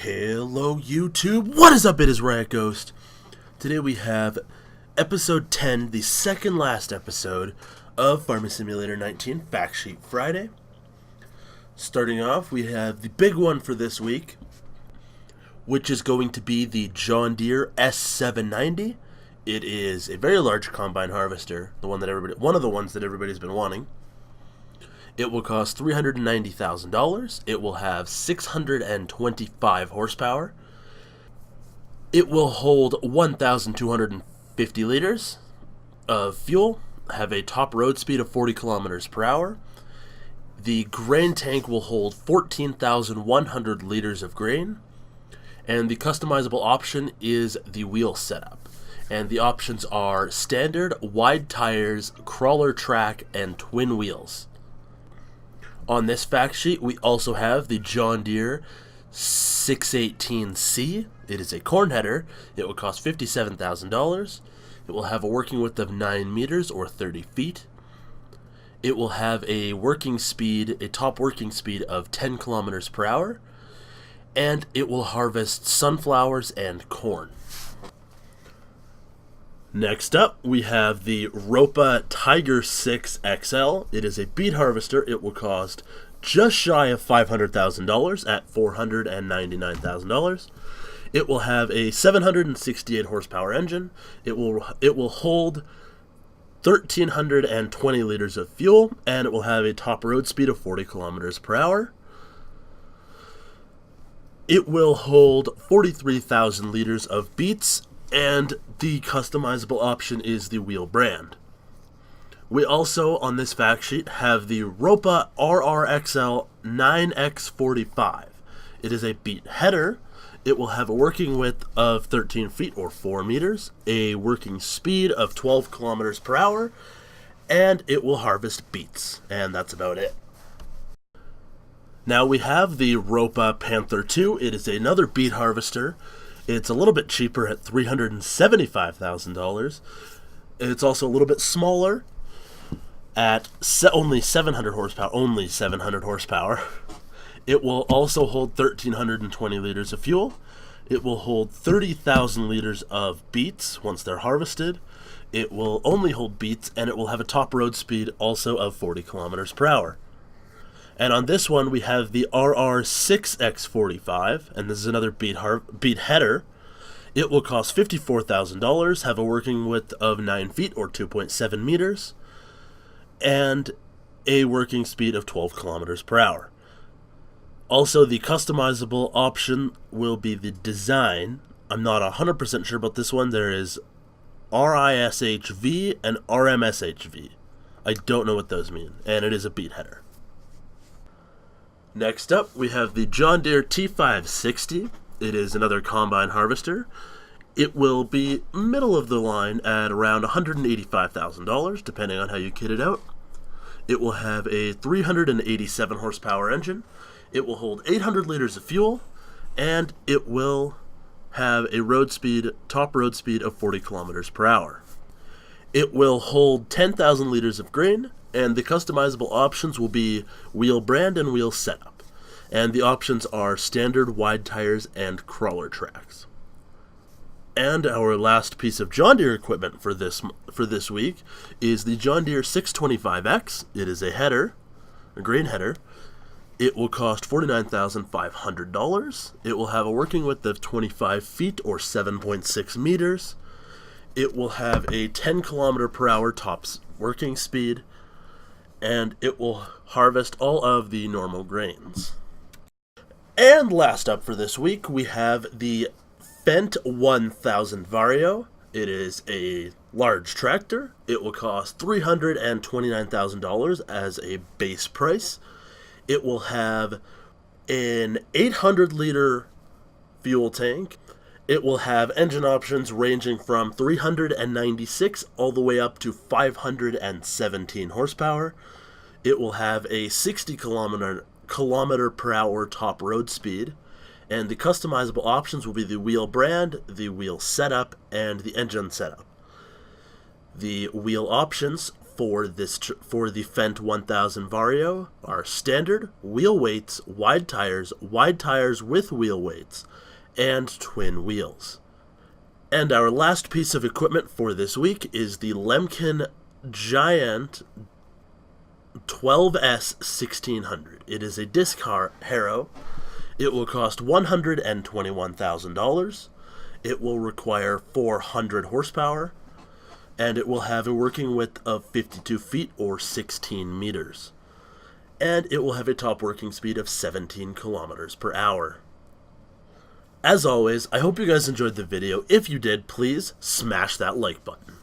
Hello YouTube, what is up? It is Riot Ghost. Today we have episode 10, the second last episode of Farming Simulator 19 Fact Sheet Friday. Starting off, we have the big one for this week, which is going to be the John Deere S790. It is a very large combine harvester, one of the ones that everybody's been wanting. It will cost $390,000. It will have 625 horsepower. It will hold 1,250 liters of fuel, have a top road speed of 40 kilometers per hour. The grain tank will hold 14,100 liters of grain, and the customizable option is the wheel setup. And the options are standard, wide tires, crawler track, and twin wheels. On this fact sheet, we also have the John Deere 618C. It is a corn header. It will cost $57,000. It will have a working width of 9 meters or 30 feet. It will have a top working speed of 10 kilometers per hour. And it will harvest sunflowers and corn. Next up, we have the Ropa Tiger 6 XL. It is a beet harvester. It will cost just shy of $500,000 at $499,000. It will have a 768 horsepower engine. It will hold 1,320 liters of fuel, and it will have a top road speed of 40 kilometers per hour. It will hold 43,000 liters of beets, and the customizable option is the wheel brand. We also, on this fact sheet, have the Ropa RRXL 9X45. It is a beet header. It will have a working width of 13 feet or 4 meters, a working speed of 12 kilometers per hour, and it will harvest beets. And that's about it. Now we have the Ropa Panther 2. It is another beet harvester. It's a little bit cheaper at $375,000. It's also a little bit smaller at only 700 horsepower. It will also hold 1,320 liters of fuel. It will hold 30,000 liters of beets once they're harvested. It will only hold beets, and it will have a top road speed also of 40 kilometers per hour. And on this one, we have the RR6X45, and this is another beet header. It will cost $54,000, have a working width of 9 feet or 2.7 meters, and a working speed of 12 kilometers per hour. Also, the customizable option will be the design. I'm not 100% sure about this one. There is RISHV and RMSHV. I don't know what those mean, and it is a beet header. Next up, we have the John Deere T560. It is another combine harvester. It will be middle of the line at around $185,000, depending on how you kit it out. It will have a 387 horsepower engine. It will hold 800 liters of fuel, and it will have a top road speed of 40 kilometers per hour. It will hold 10,000 liters of grain, and the customizable options will be wheel brand and wheel setup. And the options are standard, wide tires, and crawler tracks. And our last piece of John Deere equipment for this week is the John Deere 625X. It is a grain header. It will cost $49,500. It will have a working width of 25 feet or 7.6 meters. It will have a 10 kilometer per hour top working speed, and it will harvest all of the normal grains. And last up for this week, we have the Fendt 1000 Vario. It is a large tractor. It will cost $329,000 as a base price. It will have an 800-liter fuel tank. It will have engine options ranging from 396 all the way up to 517 horsepower. It will have a 60 kilometer per hour top road speed, and the customizable options will be the wheel brand, the wheel setup, and the engine setup. The wheel options for the Fendt 1000 Vario are standard, wheel weights, wide tires with wheel weights, and twin wheels. And our last piece of equipment for this week is the Lemken Giant 12S 1600. It is a disc harrow. It will cost $121,000. It will require 400 horsepower, and it will have a working width of 52 feet or 16 meters. And it will have a top working speed of 17 kilometers per hour. As always, I hope you guys enjoyed the video. If you did, please smash that like button.